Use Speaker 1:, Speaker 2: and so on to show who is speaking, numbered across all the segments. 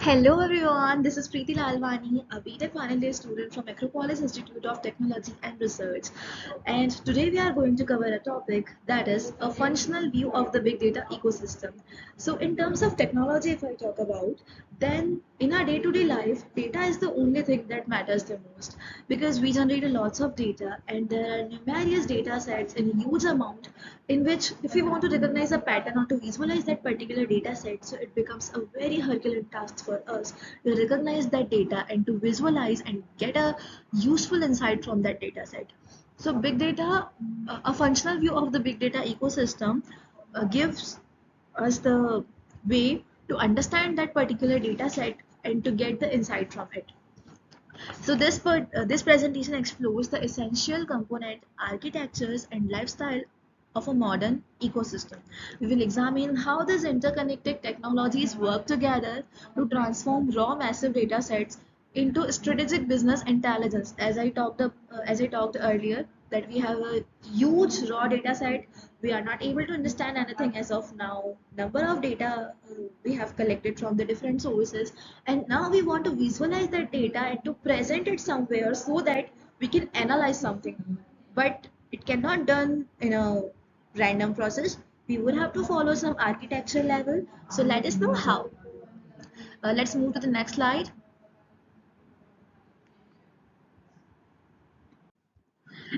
Speaker 1: Hello everyone, this is Priti Lalwani, a BTech final year student from Acropolis Institute of Technology and Research. And today we are going to cover a topic that is a functional view of the big data ecosystem. So in terms of technology, if I talk about, then in our day-to-day life, data is the only thing that matters the most because we generate lots of data and there are numerous data sets in a huge amount in which if we want to recognize a pattern or to visualize that particular data set, so it becomes a very Herculean task for us to recognize that data and to visualize and get a useful insight from that data set. So big data, a functional view of the big data ecosystem gives us the way to understand that particular data set and to get the insight from it. So this presentation explores the essential component, architectures, and lifestyle of a modern ecosystem. We will examine how these interconnected technologies work together to transform raw massive data sets into strategic business intelligence. As I talked earlier, that we have a huge raw data set. We are not able to understand anything as of now. Number of data we have collected from the different sources, and now we want to visualize that data and to present it somewhere so that we can analyze something. But it cannot done in a random process. We would have to follow some architecture level. So let us know how. Let's move to the next slide.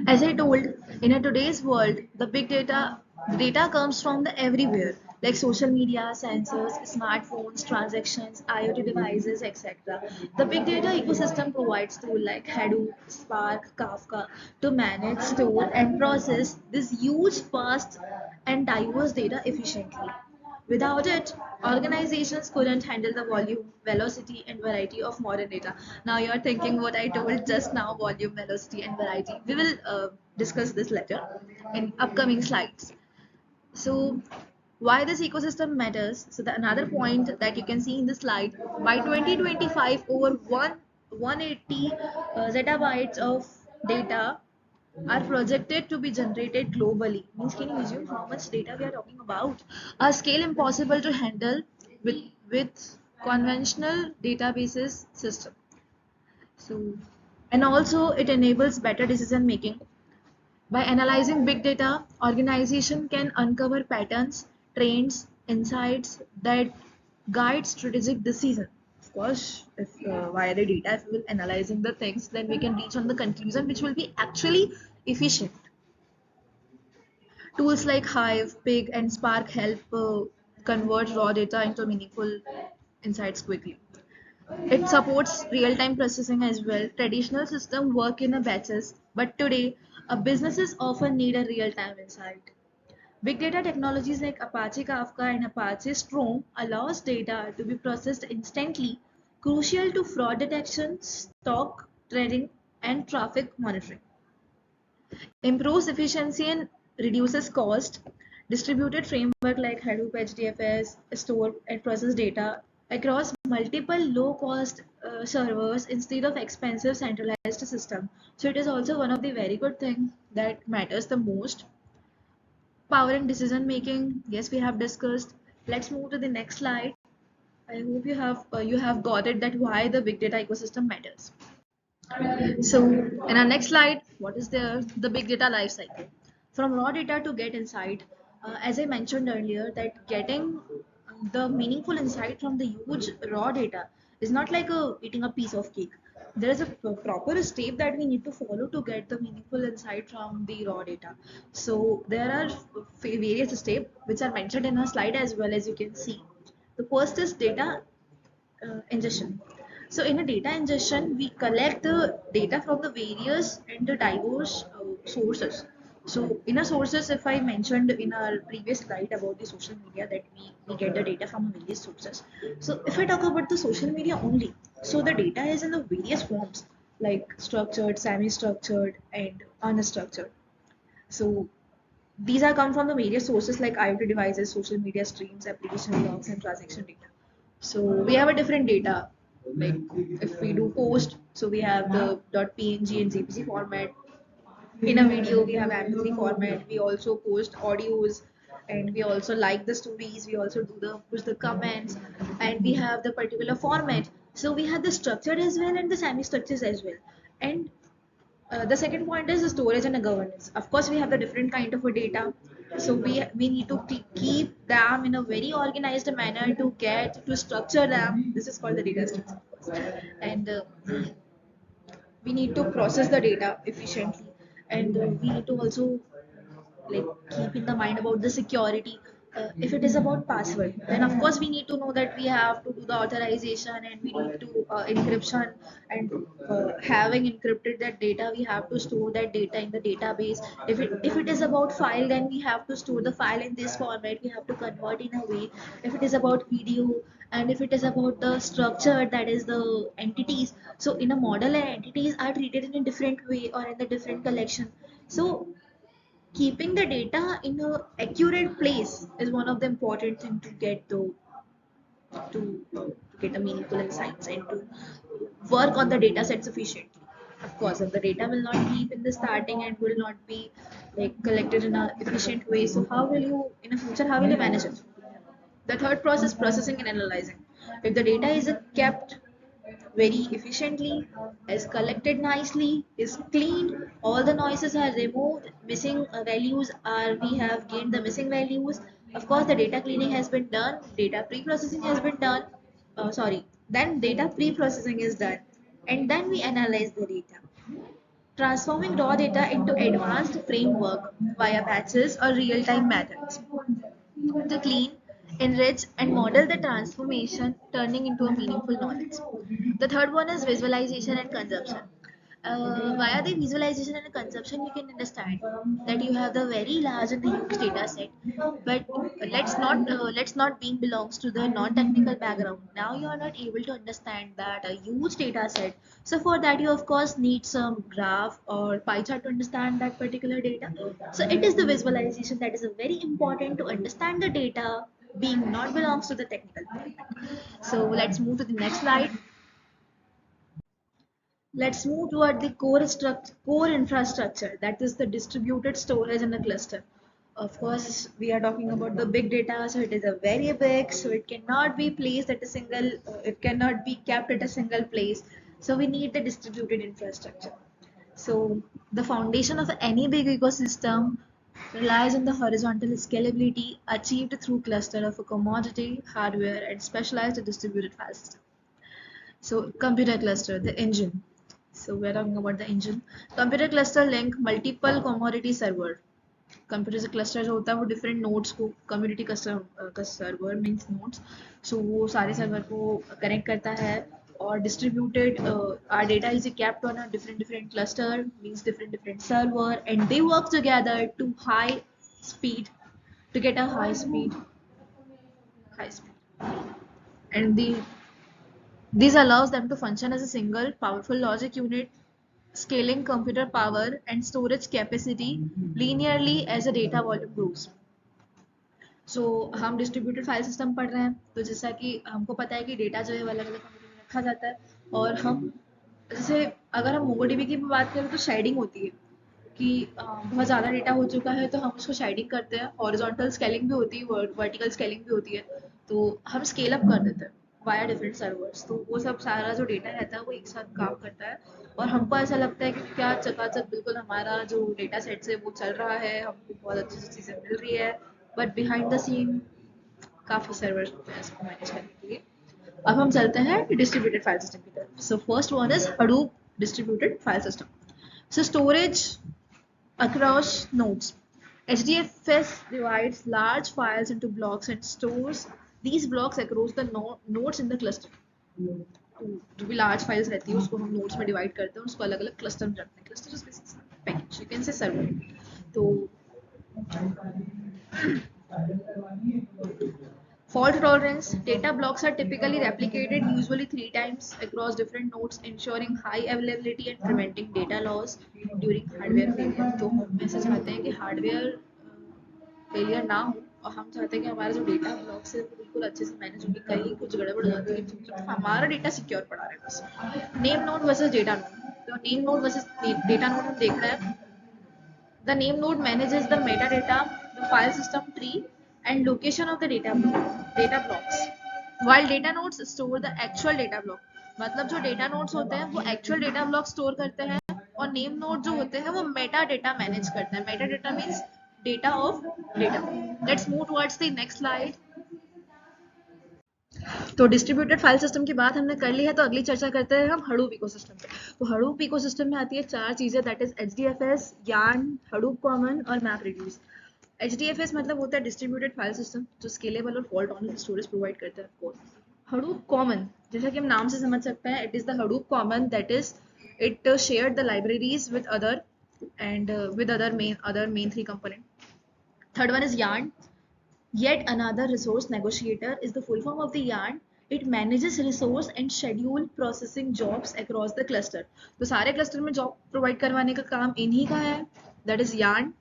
Speaker 1: As I told, in a today's world, the data comes from the everywhere, like social media, sensors, smartphones, transactions, IoT devices, etc. The big data ecosystem provides tools like Hadoop, Spark, Kafka to manage, store, and process this huge, vast, and diverse data efficiently. Without it, organizations couldn't handle the volume, velocity, and variety of modern data. Now you're thinking what I told just now, volume, velocity, and variety. We will discuss this later in upcoming slides. So why this ecosystem matters? So the another point that you can see in the slide, by 2025, over 180 zettabytes of data are projected to be generated globally. Means can you assume how much data we are talking about? A scale impossible to handle with with conventional databases system. So and also it enables better decision making. By analyzing big data, organization can uncover patterns, trends, insights that guide strategic decision. Of course, if via the data, if we will analyzing the things, then we can reach on the conclusion which will be actually efficient. Tools like Hive, Pig, and Spark help convert raw data into meaningful insights quickly. It supports real-time processing as well. Traditional systems work in a batches, but today, businesses often need a real-time insight. Big data technologies like Apache Kafka and Apache Storm allows data to be processed instantly, crucial to fraud detection, stock trading, and traffic monitoring. Improves efficiency and reduces cost. Distributed framework like Hadoop HDFS store and process data across multiple low-cost servers instead of expensive centralized system. So it is also one of the very good thing that matters the most. Powering decision making. Yes, we have discussed. Let's move to the next slide. I hope you have got it that why the big data ecosystem matters. So in our next slide, what is the big data life cycle? From raw data to get insight, as I mentioned earlier, that getting the meaningful insight from the huge raw data is not like eating a piece of cake. There is a proper step that we need to follow to get the meaningful insight from the raw data. So there are various steps which are mentioned in our slide as well as you can see. The first is data ingestion. So in a data ingestion, we collect the data from the various and the diverse sources. So in a sources, if I mentioned in our previous slide about the social media that we get the data from various sources. So if I talk about the social media only, so the data is in the various forms like structured, semi-structured, and unstructured. So these are come from the various sources like IoT devices, social media streams, application logs, and transaction data. So we have a different data. Like if we do post, so we have the .png and JPG format. In a video, we have MP3 format. We also post audios, and we also like the stories, we also do the push the comments, and we have the particular format. So we have the structured as well and the semi structures as well. And the second point is the storage and the governance. Of course, we have the different kind of a data, so we need to keep them in a very organized manner to get to structure them. This is called the data structure, and we need to process the data efficiently, and we need to also like keep in the mind about the security. If it is about password, then of course we need to know that we have to do the authorization, and we need to encryption, and having encrypted that data, we have to store that data in the database. If it is about file, then we have to store the file in this format, we have to convert in a way. If it is about video, and if it is about the structure, that is the entities, so in a model, entities are treated in a different way or in the different collection. So keeping the data in a accurate place is one of the important thing to get to get a meaningful insights and to work on the data set sufficiently. Of course, if the data will not keep in the starting and will not be like collected in a efficient way, so how will you in the future, how will you manage it? The third process, processing and analyzing. If the data is kept very efficiently, is collected nicely, is cleaned, all the noises are removed, missing values are, we have gained the missing values. Of course, the data cleaning has been done, data pre-processing has been done. Then data pre-processing is done, and then we analyze the data, transforming raw data into advanced framework via batches or real-time methods to clean, enrich, and model the transformation, turning into a meaningful knowledge. The third one is visualization and consumption. Via the visualization and consumption, you can understand that you have the very large and the huge data set. But let's not being belongs to the non-technical background. Now you are not able to understand that a huge data set. So for that, you of course need some graph or pie chart to understand that particular data. So it is the visualization that is very important to understand the data being not belongs to the technical department. So let's move to the next slide. Let's move toward the core infrastructure, that is the distributed storage in a cluster. Of course, we are talking about the big data, so it is a very big, so it cannot be placed at a single, it cannot be kept at a single place. So we need the distributed infrastructure. So the foundation of any big ecosystem relies on the horizontal scalability achieved through cluster of a commodity, hardware, and specialized distributed file system. So computer cluster, the engine. So we're talking about the engine. Computer cluster link multiple commodity server. Computer से cluster जो होता है वो different nodes को, community का server means nodes, so वो सारे server को कनेक्ट करता है, और distributed are data is kept on a different different cluster, means different different server, and they work together to high speed, to get a high speed, and this allows them to function as a single powerful logic unit, scaling computer power and storage capacity linearly as the data volume grows. सो हम distributed file system पढ़ रहे हैं, तो जैसा कि हमको पता है कि डेटा जो है वो अलग अलग कंप्यूटर में रखा जाता है, और हम जैसे अगर हम मोंगोडीबी की बात करें तो शेडिंग होती है कि बहुत ज़्यादा डेटा हो चुका है तो हम उसको शेडिंग करते हैं, हॉरिजॉन्टल स्केलिंग भी होती है, वर्टिकल स्केलिंग भी होती है, तो हम स्केल अप कर देते हैं वाया डिफरेंट सर्वर्स, तो वो सब सारा जो डेटा रहता है वो एक साथ काम करता है, और हमको ऐसा लगता है कि क्या चकाचक बिल्कुल हमारा जो डेटा सेट है वो चल रहा है, हमको बहुत अच्छी सी चीज़ें मिल रही है, बट बिहाइंड द सीन काफ़ी सर्वर्स होते हैं इसको मैनेज करने के लिए. अब हम चलते हैं डिस्ट्रीब्यूटेड फाइल सिस्टम की तरफ. So first one is Hadoop distributed file system. So storage across nodes. HDFS divides large files into blocks and stores these blocks across the nodes in the cluster. तो जो भी large files रहती है उसको हम nodes में divide करते हैं, उसको अलग अलग cluster में रखते हैं. Cluster is basically package, you can say server. तो fault tolerance, data blocks are typically replicated usually 3 times across different nodes, ensuring high availability and preventing data loss during hardware failure. तो हम ऐसा चाहते हैं कि हार्डवेयर फेलियर ना हो, और हम चाहते हैं कि हमारा जो डेटा ब्लॉक्स है वो बिल्कुल अच्छे से मैनेज होगी, कहीं कुछ गड़बड़ हो जाती है तो हमारा डेटा सिक्योर पड़ा रहे बस. Name node versus data node. तो name node versus data node हम देख रहे हैं. The name node manages the metadata, the file system tree, and location of the data blocks. While data nodes store the actual data block, मतलब जो data nodes होते हैं वो actual data block store करते हैं, और name node जो होते हैं वो मेटा डेटा मैनेज करते हैं. Meta data means data of data. Let's move towards the next slide. तो डिस्ट्रीब्यूटेड फाइल सिस्टम की बात हमने कर ली है, तो अगली चर्चा करते हैं हम हडूप इकोसिस्टम पे. तो हडूप इकोसिस्टम में आती है चार चीजें, that is HDFS, yarn, Hadoop common और मैप रिड्यूस. HDFS मतलब होता है डिस्ट्रीब्यूटेड फाइल सिस्टम, जो स्केलेबल और फॉल्ट टॉलरेंट स्टोरेज प्रोवाइड करता है. हडूप कॉमन, जैसा कि हम नाम से समझ सकते हैं, it is the Hadoop common, that is it share the libraries with other and with other main three component. Third one is yarn. Yet another resource negotiator is the full form of the yarn. It manages resource and schedule processing jobs across the cluster. तो सारे cluster में job provide करवाने का काम इन्हीं का है. That is yarn.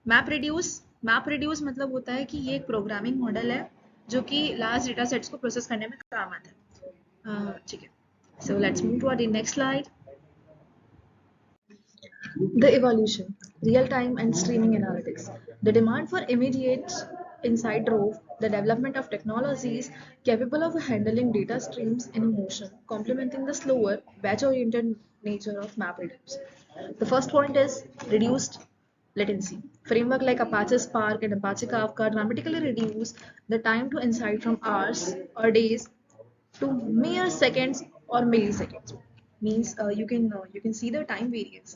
Speaker 1: Map reduce मतलब होता है कि ये एक programming model है जो कि large data sets को process करने में काम आता है. ठीक है. So let's move to the next slide. The evolution, real-time and streaming analytics. The demand for immediate insight drove the development of technologies capable of handling data streams in motion, complementing the slower, batch-oriented nature of map readers. The first point is reduced latency. Framework like Apache Spark and Apache Kafka dramatically reduce the time to insight from hours or days to mere seconds or milliseconds. Means you can see the time variance.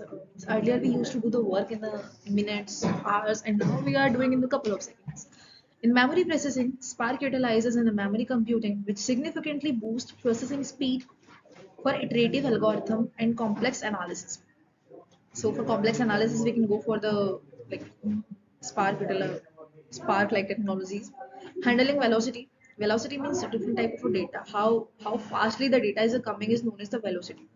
Speaker 1: Earlier we used to do the work in the minutes, hours, and now we are doing in a couple of seconds. In memory processing, Spark utilizes in the memory computing, which significantly boosts processing speed for iterative algorithm and complex analysis. So for complex analysis, we can go for the like Spark Spark like technologies. Handling velocity. Velocity means a different type of data. How fastly the data is coming is known as the velocity.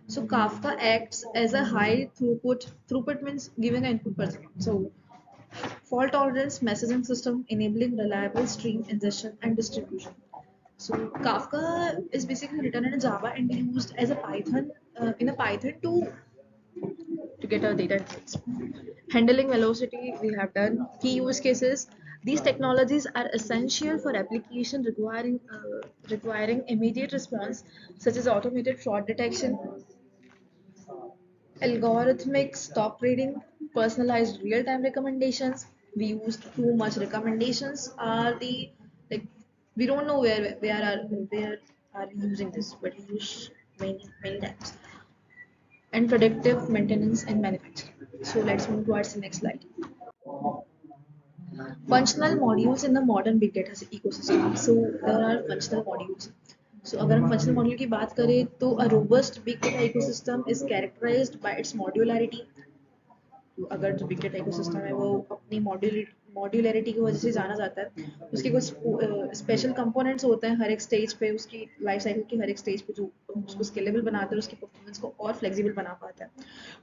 Speaker 1: So Kafka acts as a high throughput. Throughput means giving an input per second. So fault tolerance messaging system enabling reliable stream ingestion and distribution. So Kafka is basically written in Java and used as a Python in a Python to get our data insights. Handling velocity, we have done. Key use cases. These technologies are essential for application requiring immediate response, such as automated fraud detection, algorithmic stock trading, personalized real-time recommendations. We used too much recommendations are the like we don't know where are using this, but we use many times. And predictive maintenance and manufacturing. So let's move towards the next slide. Functional modules in the modern big data ecosystem. So there are functional modules. So अगर हम functional module की बात करें तो a robust big data ecosystem is characterized by its modularity. तो अगर जो big data ecosystem है वो अपनी मॉड्यूलरिटी की वजह से जाना जाता है. उसके कुछ स्पेशल कंपोनेंट्स होते हैं हर एक स्टेज पे, उसकी लाइफ साइकिल की हर एक स्टेज पे, जो उसको स्केलेबल बनाते हैं, उसकी परफॉर्मेंस को और फ्लेक्सिबल बना पाता है.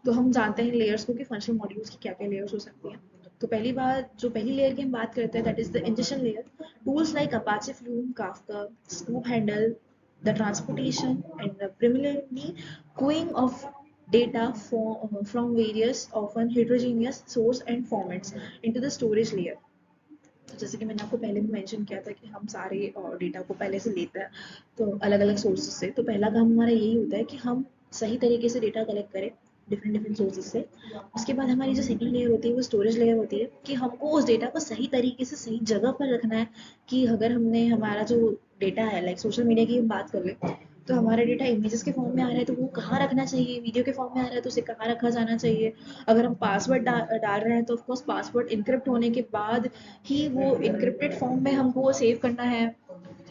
Speaker 1: तो हम जानते हैं लेयर्स को कि फंक्शनल मॉड्यूल्स की क्या क्या लेयर्स हो सकती हैं. तो पहली लेयर की हम बात करते हैं, that is the injection layer. Tools like Apache flume, Kafka, scoop handle the transportation and the preliminary queuing of data from various often heterogeneous source and formats into the storage layer. तो जैसे कि मैंने आपको पहले भी mention किया था कि हम सारे डेटा को पहले से लेते हैं तो अलग अलग सोर्सेज से. तो पहला काम हमारा यही होता है कि हम सही तरीके से डेटा कलेक्ट करें डिफरेंट डिफरेंट सोर्सेज से. उसके बाद हमारी जो सेकंड लेयर होती है वो स्टोरेज लेयर होती है कि हमको उस डेटा को सही तरीके से सही जगह पर रखना है. कि अगर हमने हमारा जो डेटा है लाइक सोशल मीडिया की हम बात कर लें तो हमारा डेटा इमेजेस के फॉर्म में आ रहा है तो वो कहाँ रखना चाहिए, वीडियो के फॉर्म में आ रहा है तो उसे कहाँ रखा जाना चाहिए. अगर हम पासवर्ड डाल रहे हैं तो ऑफकोर्स पासवर्ड इनक्रिप्ट होने के बाद ही वो इनक्रिप्टेड फॉर्म में हमको वो सेव करना है.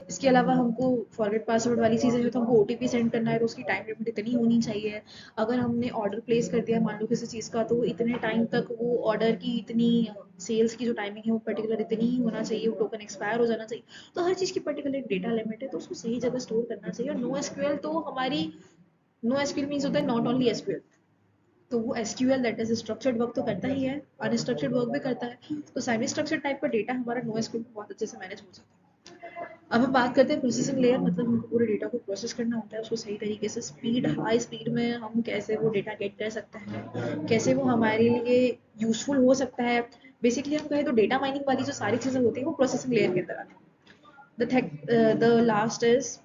Speaker 1: इसके अलावा हमको फॉरगेट पासवर्ड वाली चीज़ें जो तो हमको ओटीपी सेंड करना है तो उसकी टाइम लिमिट इतनी होनी चाहिए. अगर हमने ऑर्डर प्लेस कर दिया मान लो किसी चीज़ का तो इतने टाइम तक वो ऑर्डर की इतनी सेल्स की जो टाइमिंग है वो पर्टिकुलर इतनी ही होना चाहिए, वो टोकन एक्सपायर हो जाना चाहिए. तो हर चीज़ की पर्टिकुलर एक डेटा लिमिट है तो उसको सही जगह स्टोर करना चाहिए. और नो एसक्यूएल तो हमारी नो एसक्यूएल मीन्स होता है नॉट ओनली एसक्यूएल. तो वो SQL that is structured work तो करता ही है, अनस्ट्रक्चर्ड वर्क भी करता है. तो सेमी स्ट्रक्चर्ड टाइप का डेटा हमारा नो एसक्यूएल बहुत अच्छे से मैनेज हो जाता है. अब हम बात करते हैं प्रोसेसिंग लेयर, मतलब हमको पूरे डेटा को प्रोसेस करना होता है उसको सही तरीके से हाई स्पीड में हम कैसे वो डेटा गेट कर सकते हैं, कैसे वो हमारे लिए यूजफुल हो सकता है, बेसिकली हम कहें तो डेटा माइनिंग वाली जो सारी चीज़ें होती हैं वो प्रोसेसिंग लेयर के अंदर आती हैं। The last is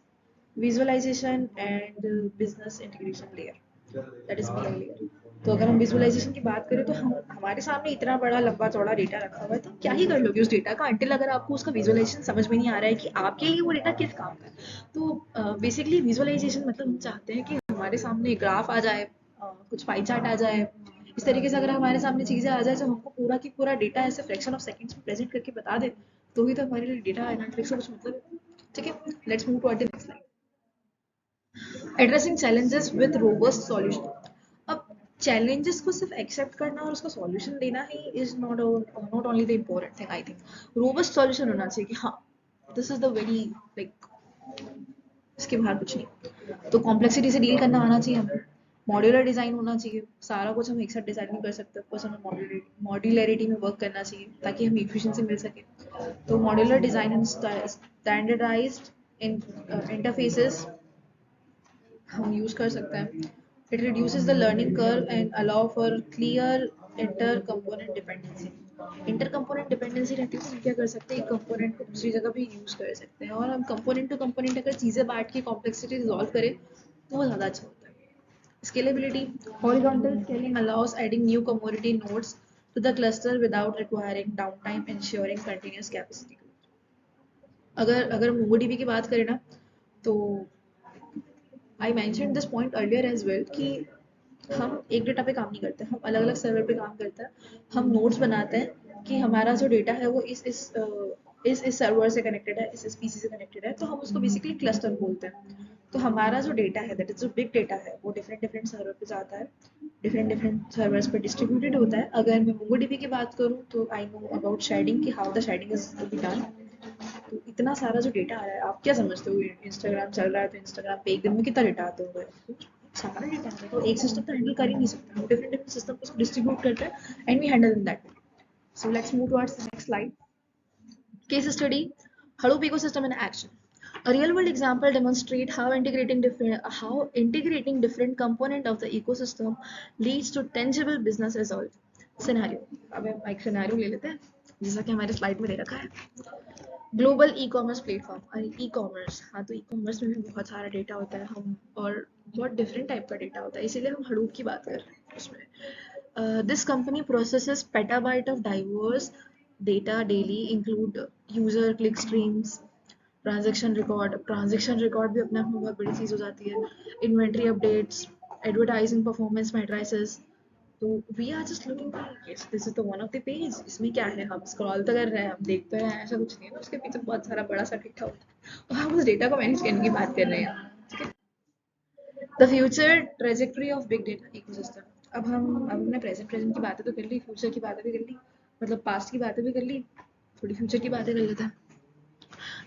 Speaker 1: visualization and business integration layer, that is BI layer. तो अगर हम विजुअलाइजेशन की बात करें तो हम हमारे सामने इतना बड़ा लंबा चौड़ा डेटा रखा हुआ है, तो क्या ही कर लोगे उस डेटा का अंटिल अगर आपको उसका विजुअलाइजेशन समझ में नहीं आ रहा है कि आपके लिए वो डेटा किस काम का है। तो बेसिकली विजुअलाइजेशन मतलब हम चाहते हैं कि हमारे सामने ग्राफ आ जाए, कुछ पाई चार्ट आ जाए, इस तरीके से अगर हमारे सामने चीज़ें आ जाए जो हमको पूरा की पूरा डेटा ऐसे फ्रैक्शन ऑफ सेकंड्स में प्रेजेंट करके बता दे, तो ही तो हमारे लिए डेटा एनालिटिक्स का कुछ मतलब है। ठीक है, let's move to the next slide. Addressing challenges with robust solution. अब चैलेंजेस को सिर्फ एक्सेप्ट करना और उसका सॉल्यूशन देना ही is not only the important thing. I think robust solution होना चाहिए कि हाँ, this is the very like, इसके बाहर कुछ नहीं। तो कॉम्प्लेक्सिटी से डील करना आना चाहिए हमें, मॉड्यूलर डिजाइन होना चाहिए, सारा कुछ हम एक साथ डिजाइन नहीं कर सकते, बस हमें मॉड्यूलरिटी में वर्क करना चाहिए ताकि हमें इफिशिएंसी मिल सके। तो modular design and standardized interfaces हम यूज कर सकते हैं। It reduces the learning curve and allow for clear inter component dependency. Inter component dependency रहती है तो हम क्या कर सकते हैं, एक कंपोनेंट को दूसरी जगह भी यूज कर सकते हैं, और हम कंपोनेंट टू कंपोनेंट अगर चीज़ें बांट के कॉम्प्लेक्सिटी रिजॉल्व करें तो वो ज़्यादा अच्छा होता है। Scalability, horizontal scaling allows adding new commodity nodes to the cluster without requiring downtime, ensuring continuous capacity growth. अगर अगर MongoDB की बात करें ना, तो I mention this point earlier as well कि हम एक डेटा पे काम नहीं करते, हम अलग अलग सर्वर पे काम करते हैं। हम नोड्स बनाते हैं कि हमारा जो डेटा है वो इस सर्वर से कनेक्टेड है, इस पीसी से कनेक्टेड है, तो हम उसको बेसिकली क्लस्टर बोलते हैं। तो हमारा जो डेटा है, दैट इज जो बिग डेटा है, वो डिफरेंट डिफरेंट सर्वर पे जाता है, डिफरेंट डिफरेंट सर्वर्स पे डिस्ट्रीब्यूटेड होता है। अगर मैं मोंगोडीबी की बात करूँ तो आई नो अबाउट शेडिंग कि how the sharding is to be done. तो इतना सारा जो डेटा आ रहा है, आप क्या समझते हो, इंस्टाग्राम चल रहा है तो इंस्टाग्राम पे एक दिन में कितना डेटा आता होगा? सारा डेटा आता है, तो एक सिस्टम तो हैंडल कर ही नहीं सकता, हम डिफरेंट डिफरेंट सिस्टम को डिस्ट्रीब्यूट करते हैं and we handle in that way. So let's move towards the next slide. Case study: Hadoop ecosystem in action. A real-world example demonstrates how integrating different components of the ecosystem leads to tangible business results. Scenario. अब हम एक scenario ले लेते हैं, जैसा कि हमारे slide में दे रखा है। Global e commerce platform. अरे ई कॉमर्स, हाँ, तो ई कॉमर्स में भी बहुत सारा डेटा होता है, हम और बहुत डिफरेंट टाइप का डेटा होता है, इसीलिए हम हडूप की बात कर रहे हैं उसमें। This company processes petabyte of diverse data daily, include user click streams, transaction record भी अपने आप में बहुत बड़ी चीज़ हो जाती है, inventory updates, advertising performance matrices. तो we are just looking, yes this is the one of the page, इसमें क्या है, हम स्क्रॉल तो कर रहे हैं, हम देख तो रहे हैं, ऐसा कुछ नहीं है, उसके पीछे बहुत सारा बड़ा सा डेटा होता है और हम उस डेटा को मैनेज करने की बात कर रहे हैं। ठीक है, the future trajectory of big data ecosystem. अब हमने प्रेजेंट प्रेजेंट की बातें तो कर ली, फ्यूचर की बातें भी कर ली, मतलब पास्ट की बातें भी कर ली, थोड़ी फ्यूचर की बातें कर लेते हैं।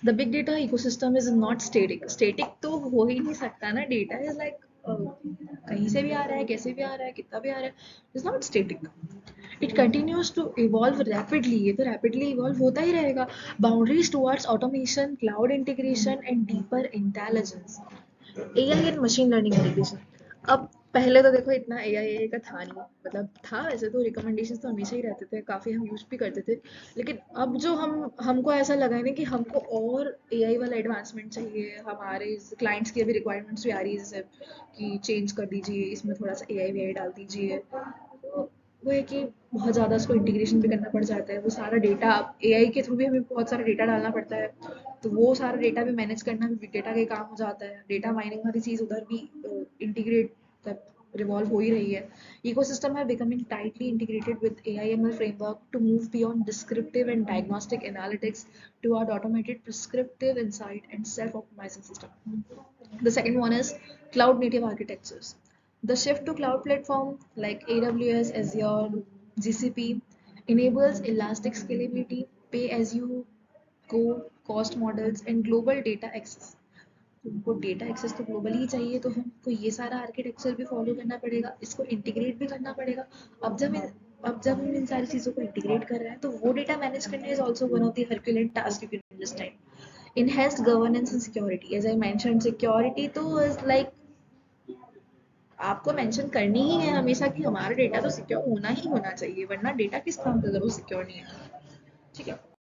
Speaker 1: The big data ecosystem is not static. Static तो हो ही नहीं सकता ना, डेटा इज लाइक कहीं से भी आ रहा है, कैसे भी आ रहा है, कितना भी आ रहा है, is not static. It continues to evolve rapidly, ये तो रैपिडली इवॉल्व होता ही रहेगा। Boundaries towards automation, cloud integration and deeper intelligence, AI and machine learning integration. अब पहले तो देखो इतना एआई का था नहीं, मतलब था वैसे तो, रिकमेंडेशन तो हमेशा ही रहते थे, काफ़ी हम यूज भी करते थे, लेकिन अब जो हमको ऐसा लगा है ना कि हमको और एआई वाला एडवांसमेंट चाहिए। हमारे क्लाइंट्स की अभी रिक्वायरमेंट्स भी आ रही है, जैसे कि चेंज कर दीजिए, इसमें थोड़ा सा एआई वी डाल दीजिए। तो वो है कि बहुत ज़्यादा उसको इंटीग्रेशन भी करना पड़ जाता है, वो सारा डेटा एआई के थ्रू भी हमें बहुत सारा डेटा डालना पड़ता है, तो वो सारा डेटा भी मैनेज करना भी बिग डेटा का काम हो जाता है। डेटा माइनिंग वाली चीज़ उधर भी इंटीग्रेट तब रिवॉल्व हो ही रही है। इकोसिस्टम है becoming tightly integrated with AI ML framework to move beyond descriptive and diagnostic analytics toward automated prescriptive insight and self-optimizing system. The second one is cloud native architectures. The shift to cloud platform like AWS, Azure, GCP enables elastic scalability, pay as you go cost models and global data access. उनको data access तो globally ही चाहिए, तो हमको ये सारा architecture भी follow करना पड़ेगा, इसको इंटीग्रेट भी करना पड़ेगा। अब जब हम इन सारी चीज़ों को इंटीग्रेट कर रहे हैं, तो वो डेटा मैनेज करना is also one of the herculean task you can understand. Enhanced governance and security. As I mentioned, security तो is like आपको मेंशन करनी ही है हमेशा कि हमारा डेटा तो सिक्योर होना ही होना चाहिए, वरना डेटा किस काम का अगर वो सिक्योर नहीं है। ठीक है।